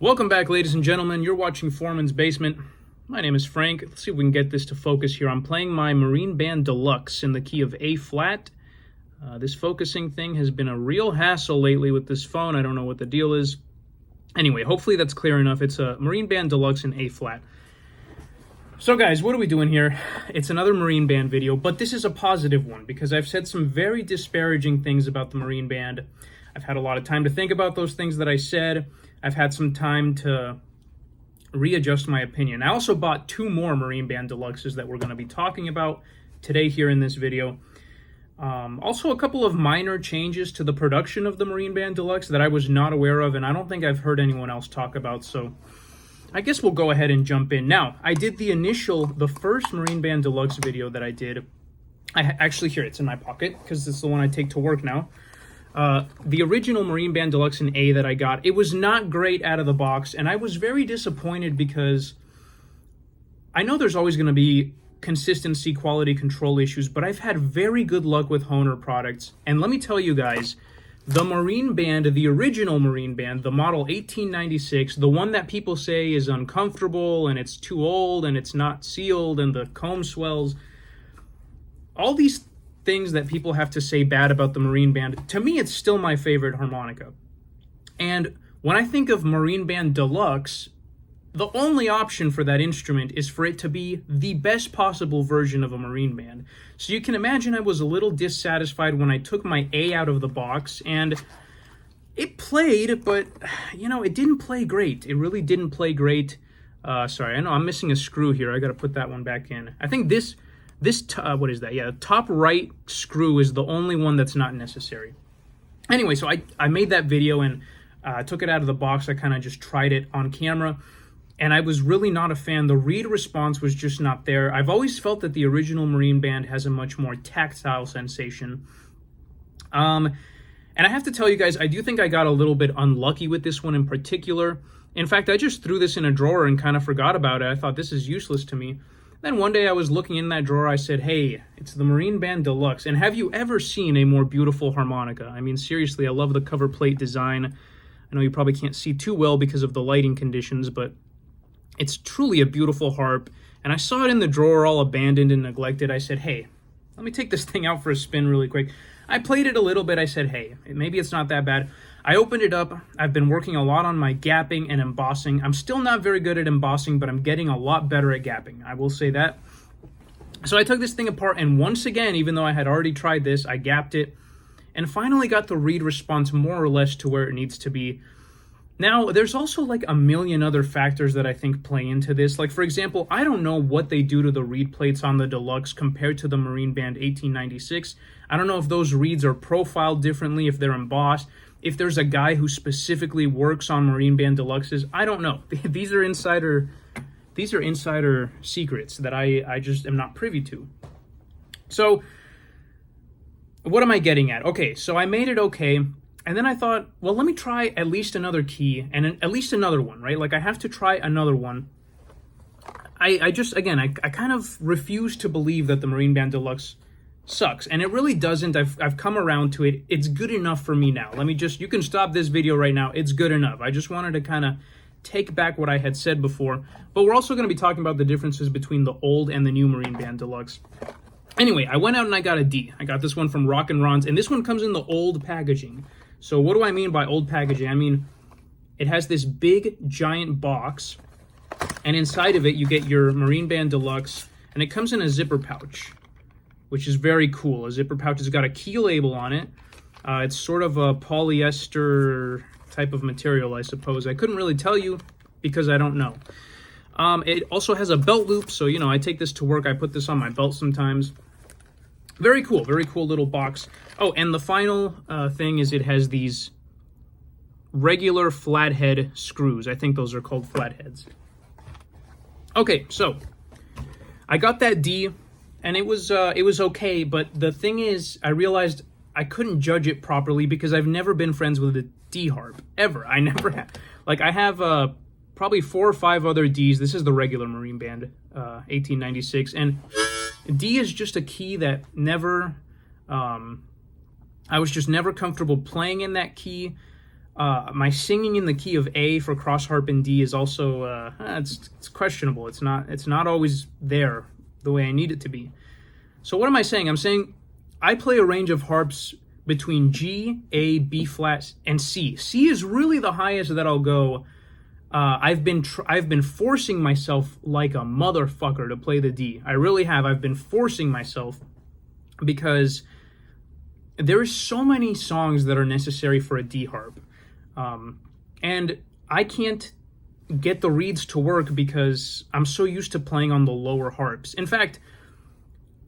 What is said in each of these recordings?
Welcome back, ladies and gentlemen. You're watching Foreman's Basement. My name is Frank. Let's see if we can get this to focus here. I'm playing my Marine Band Deluxe in the key of A flat. This focusing thing has been a real hassle lately with this phone. I don't know what the deal is. Anyway, hopefully that's clear enough. It's a Marine Band Deluxe in A flat. So guys, what are we doing here? It's another Marine Band video, but this is a positive one because I've said some very disparaging things about the Marine Band. I've had a lot of time to think about those things that I said. I've had some time to readjust my opinion. I also bought two more Marine Band Deluxes that we're going to be talking about today here in this video. Also a couple of minor changes to the production of the Marine Band Deluxe that I was not aware of, and I don't think I've heard anyone else talk about, so I guess we'll go ahead and jump in. Now, I did the first Marine Band Deluxe video that I did. Actually, here, it's in my pocket, because it's the one I take to work now. The original Marine Band Deluxe in A that I got, it was not great out of the box, and I was very disappointed because I know there's always going to be consistency, quality control issues, but I've had very good luck with Hohner products, and let me tell you guys, the Marine Band, the original Marine Band, the model 1896, the one that people say is uncomfortable, and it's too old, and it's not sealed, and the comb swells, all these things that people have to say bad about the Marine Band, to me it's still my favorite harmonica. And when I think of Marine Band Deluxe, the only option for that instrument is for it to be the best possible version of a Marine Band. So you can imagine I was a little dissatisfied when I took my A out of the box, and it played, but you know, it didn't play great. It really didn't play great. Sorry, I know I'm missing a screw here. I gotta put that one back in. I think this what is that? Yeah, the top right screw is the only one that's not necessary. Anyway, so I made that video and took it out of the box. I kind of just tried it on camera, and I was really not a fan. The read response was just not there. I've always felt that the original Marine Band has a much more tactile sensation. And I have to tell you guys, I do think I got a little bit unlucky with this one in particular. In fact, I just threw this in a drawer and kind of forgot about it. I thought this is useless to me. Then one day I was looking in that drawer, I said, hey, it's the Marine Band Deluxe, and have you ever seen a more beautiful harmonica? I mean, seriously, I love the cover plate design. I know you probably can't see too well because of the lighting conditions, but it's truly a beautiful harp, and I saw it in the drawer all abandoned and neglected. I said, hey, let me take this thing out for a spin really quick. I played it a little bit. I said, hey, maybe it's not that bad. I opened it up. I've been working a lot on my gapping and embossing. I'm still not very good at embossing, but I'm getting a lot better at gapping. I will say that. So I took this thing apart, and once again, even though I had already tried this, I gapped it and finally got the read response more or less to where it needs to be. Now, there's also like a million other factors that I think play into this. Like, for example, I don't know what they do to the reed plates on the Deluxe compared to the Marine Band 1896. I don't know if those reeds are profiled differently, if they're embossed, if there's a guy who specifically works on Marine Band Deluxes. I don't know. These are insider secrets that I just am not privy to. So, what am I getting at? Okay, so I made it okay. And then I thought, well, let me try at least another key and at least another one, right? Like, I have to try another one. I kind of refuse to believe that the Marine Band Deluxe sucks. And it really doesn't. I've come around to it. It's good enough for me now. You can stop this video right now. It's good enough. I just wanted to kind of take back what I had said before. But we're also going to be talking about the differences between the old and the new Marine Band Deluxe. Anyway, I went out and I got a D. I got this one from Rock and Ron's, and this one comes in the old packaging. So what do I mean by old packaging? I mean, it has this big, giant box, and inside of it, you get your Marine Band Deluxe, and it comes in a zipper pouch, which is very cool. A zipper pouch has got a key label on it. It's sort of a polyester type of material, I suppose. I couldn't really tell you because I don't know. It also has a belt loop, so, you know, I take this to work. I put this on my belt sometimes. Very cool little box. Oh, and the final thing is it has these regular flathead screws. I think those are called flatheads. Okay, so I got that D, and it was okay, but the thing is, I realized I couldn't judge it properly because I've never been friends with a D harp, ever. I never have. Like, I have probably 4 or 5 other Ds. This is the regular Marine Band, 1896, and D is just a key that never, I was just never comfortable playing in that key. My singing in the key of A for cross harp and D is also it's questionable. It's not always there the way I need it to be. So what am I saying? I'm saying I play a range of harps between G, A, B flat, and C. C is really the highest that I'll go. I've been forcing myself like a motherfucker to play the D. I really have. I've been forcing myself because there's so many songs that are necessary for a D harp. And I can't get the reeds to work because I'm so used to playing on the lower harps. In fact,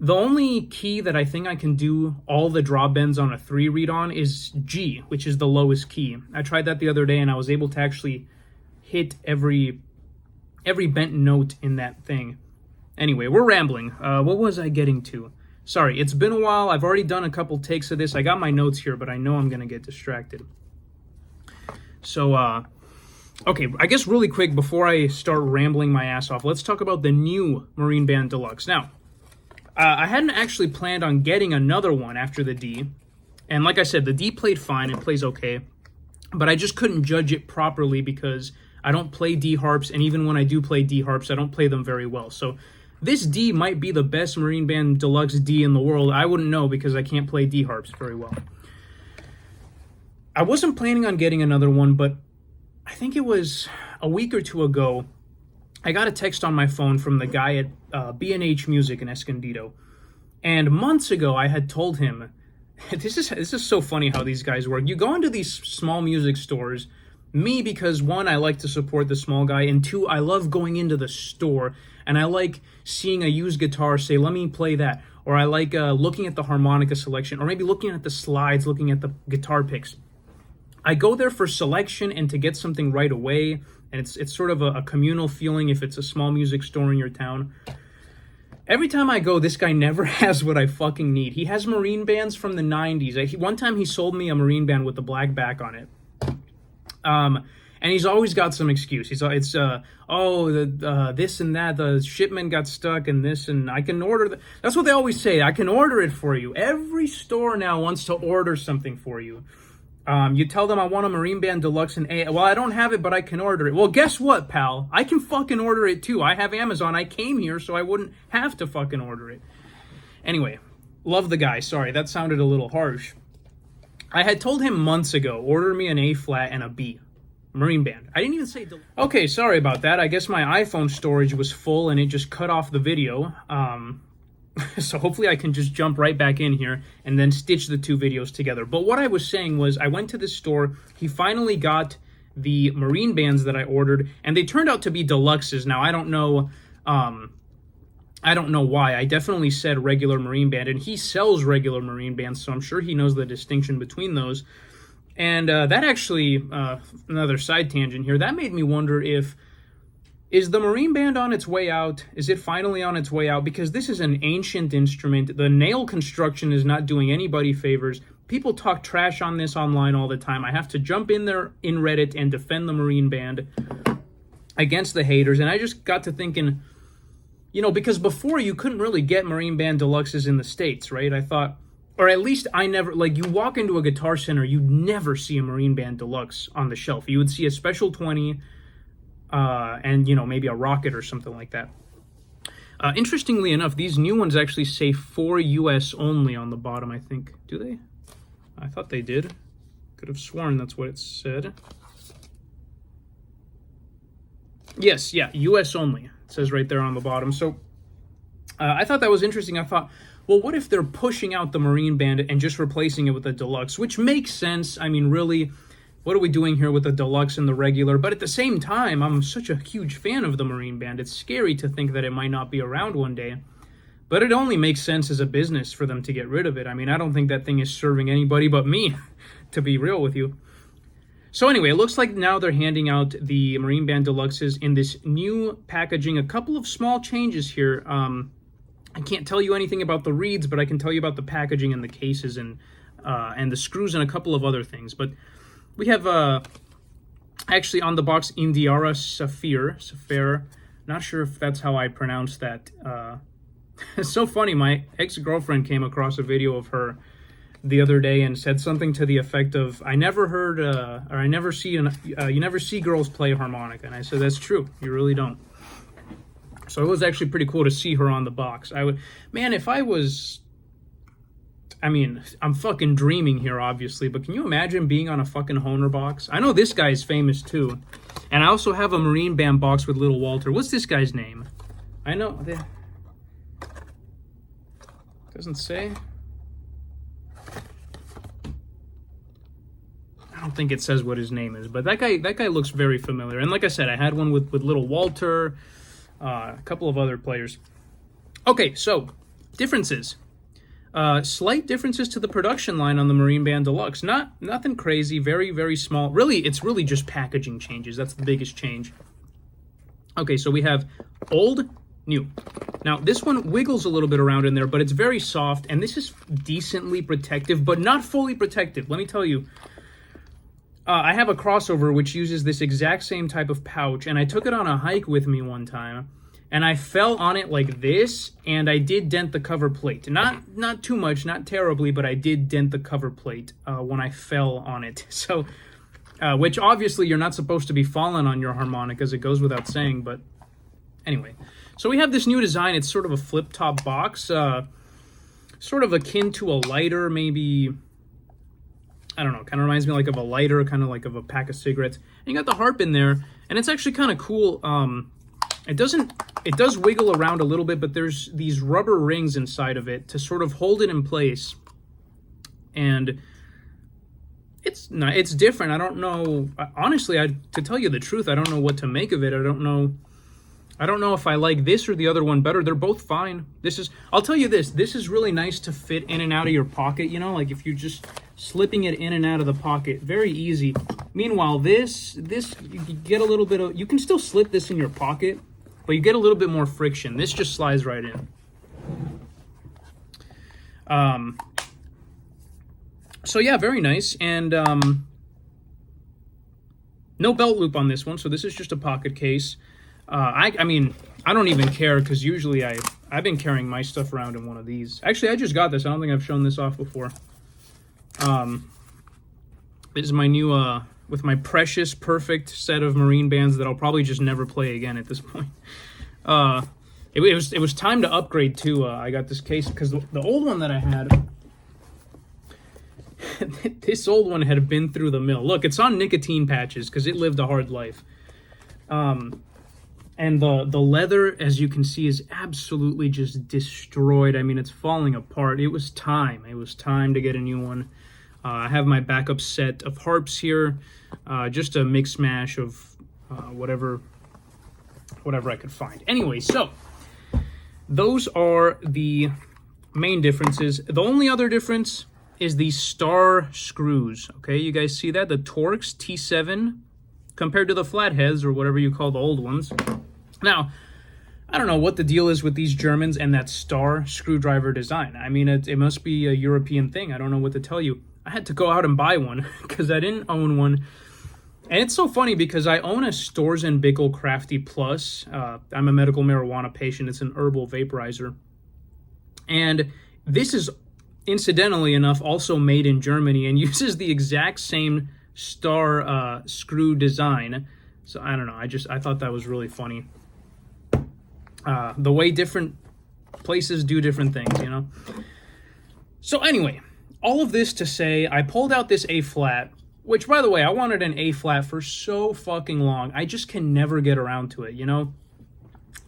the only key that I think I can do all the draw bends on a 3 reed on is G, which is the lowest key. I tried that the other day and I was able to actually hit every bent note in that thing. Anyway, we're rambling. What was I getting to? Sorry, it's been a while. I've already done a couple takes of this. I got my notes here, but I know I'm going to get distracted. So, okay, I guess really quick before I start rambling my ass off, let's talk about the new Marine Band Deluxe. Now, I hadn't actually planned on getting another one after the D. And like I said, the D played fine. It plays okay. But I just couldn't judge it properly because I don't play D harps. And even when I do play D harps, I don't play them very well. So this D might be the best Marine Band Deluxe D in the world. I wouldn't know because I can't play D harps very well. I wasn't planning on getting another one, but I think it was a week or two ago, I got a text on my phone from the guy at B&H Music in Escondido. And months ago, I had told him, this is so funny how these guys work. You go into these small music stores, me because one, I like to support the small guy, and two, I love going into the store, and I like seeing a used guitar, say, let me play that. Or I like looking at the harmonica selection, or maybe looking at the slides, looking at the guitar picks. I go there for selection and to get something right away, and it's sort of a communal feeling if it's a small music store in your town. Every time I go, this guy never has what I fucking need. He has Marine Bands from the 90s. One time he sold me a Marine Band with the black back on it. And he's always got some excuse. This and that, the shipment got stuck and this, and I can order that's what they always say. I can order it for you. Every store now wants to order something for you. You tell them I want a Marine Band Deluxe in A. Well, I don't have it, but I can order it. Well, guess what, pal? I can fucking order it too. I have Amazon. I came here so I wouldn't have to fucking order it. Anyway, love the guy. Sorry, that sounded a little harsh. I had told him months ago, order me an A flat and a B. Marine Band. I didn't even say Deluxe. Okay, sorry about that. I guess my iPhone storage was full and it just cut off the video. So hopefully I can just jump right back in here and then stitch the two videos together. But what I was saying was I went to this store. He finally got the Marine Bands that I ordered, and they turned out to be Deluxes. Now, I don't know why. I definitely said regular Marine Band, and he sells regular Marine Bands, so I'm sure he knows the distinction between those. And that actually, another side tangent here, that made me wonder is the Marine Band on its way out? Is it finally on its way out? Because this is an ancient instrument. The nail construction is not doing anybody favors. People talk trash on this online all the time. I have to jump in there in Reddit and defend the Marine Band against the haters. And I just got to thinking, because before you couldn't really get Marine Band Deluxes in the States, right? I thought, or at least I never, you walk into a Guitar Center, you'd never see a Marine Band Deluxe on the shelf. You would see a Special 20, and maybe a Rocket or something like that. Interestingly enough, these new ones actually say for US only on the bottom, I think. Do they? I thought they did. Could have sworn that's what it said. Yes, yeah, US only. It says right there on the bottom. So I thought that was interesting. I thought, well, what if they're pushing out the Marine Band and just replacing it with the Deluxe? Which makes sense. I mean, really, what are we doing here with the Deluxe and the regular? But at the same time, I'm such a huge fan of the Marine Band. It's scary to think that it might not be around one day. But it only makes sense as a business for them to get rid of it. I mean, I don't think that thing is serving anybody but me, to be real with you. So anyway, it looks like now they're handing out the Marine Band Deluxes in this new packaging. A couple of small changes here. I can't tell you anything about the reeds, but I can tell you about the packaging and the cases and the screws and a couple of other things. But we have, actually on the box, Indiara Sapphire. Not sure if that's how I pronounce that. It's so funny. My ex-girlfriend came across a video of her the other day and said something to the effect of, "I never heard, or I never see, you never see girls play harmonica." And I said, "That's true. You really don't." So it was actually pretty cool to see her on the box. Man, if I was, I mean, I'm fucking dreaming here, obviously, but can you imagine being on a fucking Hohner box? I know this guy's famous too. And I also have a Marine Band box with Little Walter. What's this guy's name? I know. Doesn't say. I don't think it says what his name is, but that guy looks very familiar. And like I said, I had one with Little Walter, a couple of other players. Okay, so differences. Slight differences to the production line on the Marine Band Deluxe. Nothing crazy, very, very small. Really, it's really just packaging changes. That's the biggest change. Okay, so we have old, new. Now, this one wiggles a little bit around in there, but it's very soft, and this is decently protective, but not fully protective. Let me tell you, I have a crossover which uses this exact same type of pouch, and I took it on a hike with me one time, and I fell on it like this, and I did dent the cover plate. Not too much, not terribly, but I did dent the cover plate when I fell on it. So, which obviously you're not supposed to be falling on your harmonicas, it goes without saying, but anyway. So we have this new design. It's sort of a flip-top box, sort of akin to a lighter, maybe, I don't know, kind of reminds me like of a lighter, kind of like of a pack of cigarettes. And you got the harp in there, and it's actually kind of cool. It does wiggle around a little bit, but there's these rubber rings inside of it to sort of hold it in place. And it's different. I don't know, honestly, to tell you the truth, I don't know what to make of it. I don't know if I like this or the other one better. They're both fine. I'll tell you this is really nice to fit in and out of your pocket, you know, like if you're just slipping it in and out of the pocket, very easy. Meanwhile, this you get a little bit of, you can still slip this in your pocket, but you get a little bit more friction. This just slides right in. So yeah, very nice. And no belt loop on this one, so this is just a pocket case. I mean, I don't even care, because usually I've been carrying my stuff around in one of these. Actually, I just got this. I don't think I've shown this off before. This is my new, with my precious, perfect set of Marine Bands that I'll probably just never play again at this point. It was time to upgrade too. I got this case because the old one that I had, this old one had been through the mill. Look, it's on nicotine patches because it lived a hard life. And the leather, as you can see, is absolutely just destroyed. I mean, it's falling apart. It was time. It was time to get a new one. I have my backup set of harps here, just a mix mash of whatever I could find. Anyway, so those are the main differences. The only other difference is the star screws. Okay, you guys see that? The Torx T7 compared to the flatheads, or whatever you call the old ones. Now, I don't know what the deal is with these Germans and that star screwdriver design. I mean, it must be a European thing. I don't know what to tell you. I had to go out and buy one because I didn't own one. And it's so funny because I own a Storz & Bickel Crafty Plus. I'm a medical marijuana patient. It's an herbal vaporizer. And this is, incidentally enough, also made in Germany and uses the exact same star screw design. So I don't know. I thought that was really funny. The way different places do different things, you know? So anyway, all of this to say, I pulled out this A-flat, which, by the way, I wanted an A-flat for so fucking long. I just can never get around to it, you know?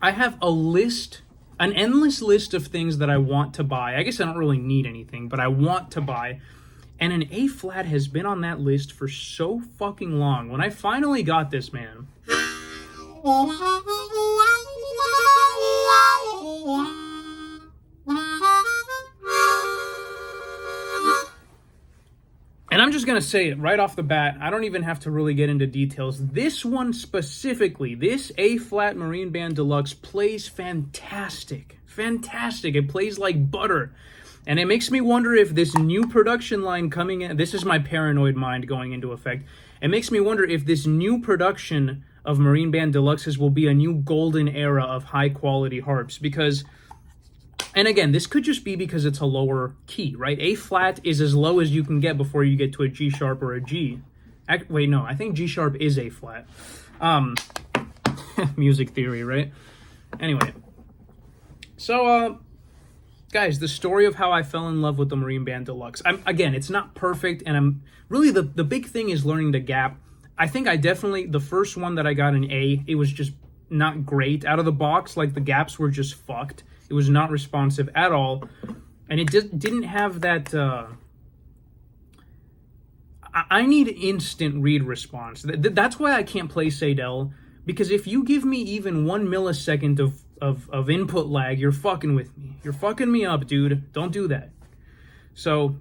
I have an endless list of things that I want to buy. I guess I don't really need anything, but I want to buy. And an A-flat has been on that list for so fucking long. When I finally got this, man... And I'm just going to say it right off the bat. I don't even have to really get into details. This one specifically, this A-flat Marine Band Deluxe plays fantastic. Fantastic. It plays like butter. And it makes me wonder if this new production line coming in, this is my paranoid mind going into effect. It makes me wonder if this new production of Marine Band Deluxes will be a new golden era of high quality harps, because And again, this could just be because it's a lower key, right? A flat is as low as you can get before you get to a G sharp or a G. Wait, no, I think G sharp is A flat. Music theory, right? Anyway, so guys, the story of how I fell in love with the Marine Band Deluxe. Again, it's not perfect, and I'm really the big thing is learning to gap. I think I definitely, the first one that I got in A, it was just not great out of the box. Like, the gaps were just fucked. It was not responsive at all, and it didn't have that. I need instant read response. That's why I can't play Sadell, because if you give me even 1 millisecond of input lag, you're fucking with me. You're fucking me up, dude. Don't do that. So,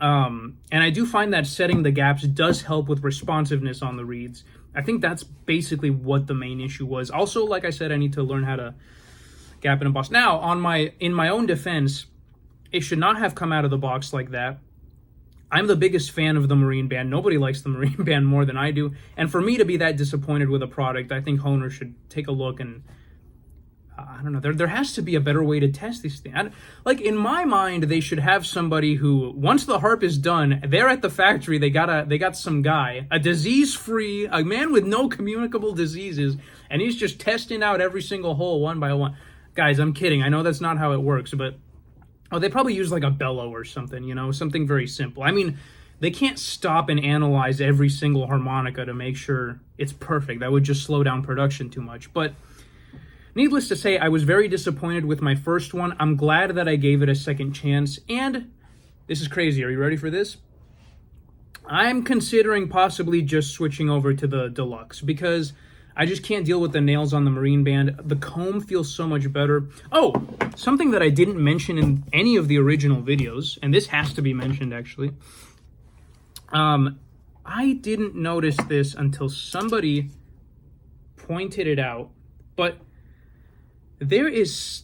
and I do find that setting the gaps does help with responsiveness on the reads. I think that's basically what the main issue was. Also, like I said, I need to learn how to gap in a box. Now, in my own defense, it should not have come out of the box like that. I'm the biggest fan of the Marine Band. Nobody likes the Marine Band more than I do. And for me to be that disappointed with a product, I think Hohner should take a look and, I don't know, there has to be a better way to test these things. Like, in my mind, they should have somebody who, once the harp is done, they're at the factory, they got some guy, a disease-free, a man with no communicable diseases, and he's just testing out every single hole one by one. Guys, I'm kidding. I know that's not how it works, but they probably use like a bellow or something, you know, something very simple. I mean, they can't stop and analyze every single harmonica to make sure it's perfect. That would just slow down production too much. But needless to say, I was very disappointed with my first one. I'm glad that I gave it a second chance. And this is crazy. Are you ready for this? I'm considering possibly just switching over to the Deluxe because I just can't deal with the nails on the Marine Band. The comb feels so much better. Oh, something that I didn't mention in any of the original videos, and this has to be mentioned actually. I didn't notice this until somebody pointed it out, but there is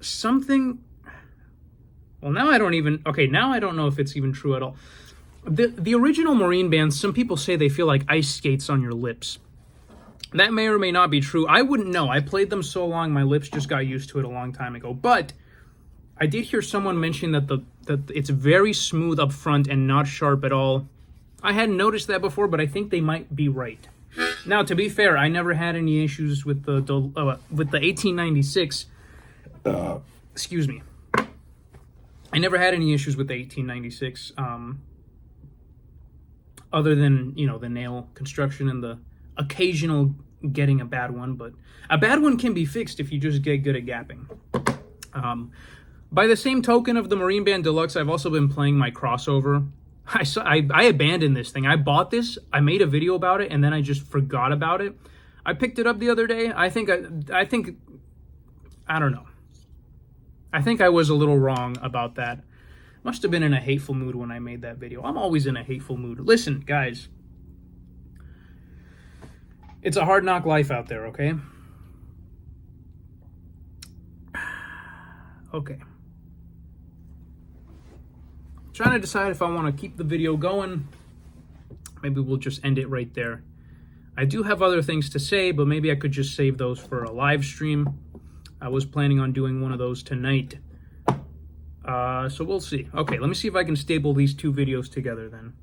something. Well, now I don't know if it's even true at all. The original Marine Band, some people say they feel like ice skates on your lips. That may or may not be true. I wouldn't know. I played them so long, my lips just got used to it a long time ago. But I did hear someone mention that it's very smooth up front and not sharp at all. I hadn't noticed that before, but I think they might be right. Now, to be fair, I never had any issues with the 1896. Excuse me. I never had any issues with the 1896, other than, you know, the nail construction and the occasional getting a bad one, but a bad one can be fixed if you just get good at gapping. By the same token of the Marine Band Deluxe, I've also been playing my crossover. I abandoned this thing. I bought this, I made a video about it, and then I just forgot about it. I picked it up the other day. I don't know. I think I was a little wrong about that. Must have been in a hateful mood when I made that video. I'm always in a hateful mood. Listen, guys. It's a hard knock life out there, okay? Okay. Trying to decide if I want to keep the video going. Maybe we'll just end it right there. I do have other things to say, but maybe I could just save those for a live stream. I was planning on doing one of those tonight. So we'll see. Okay, let me see if I can stable these two videos together then.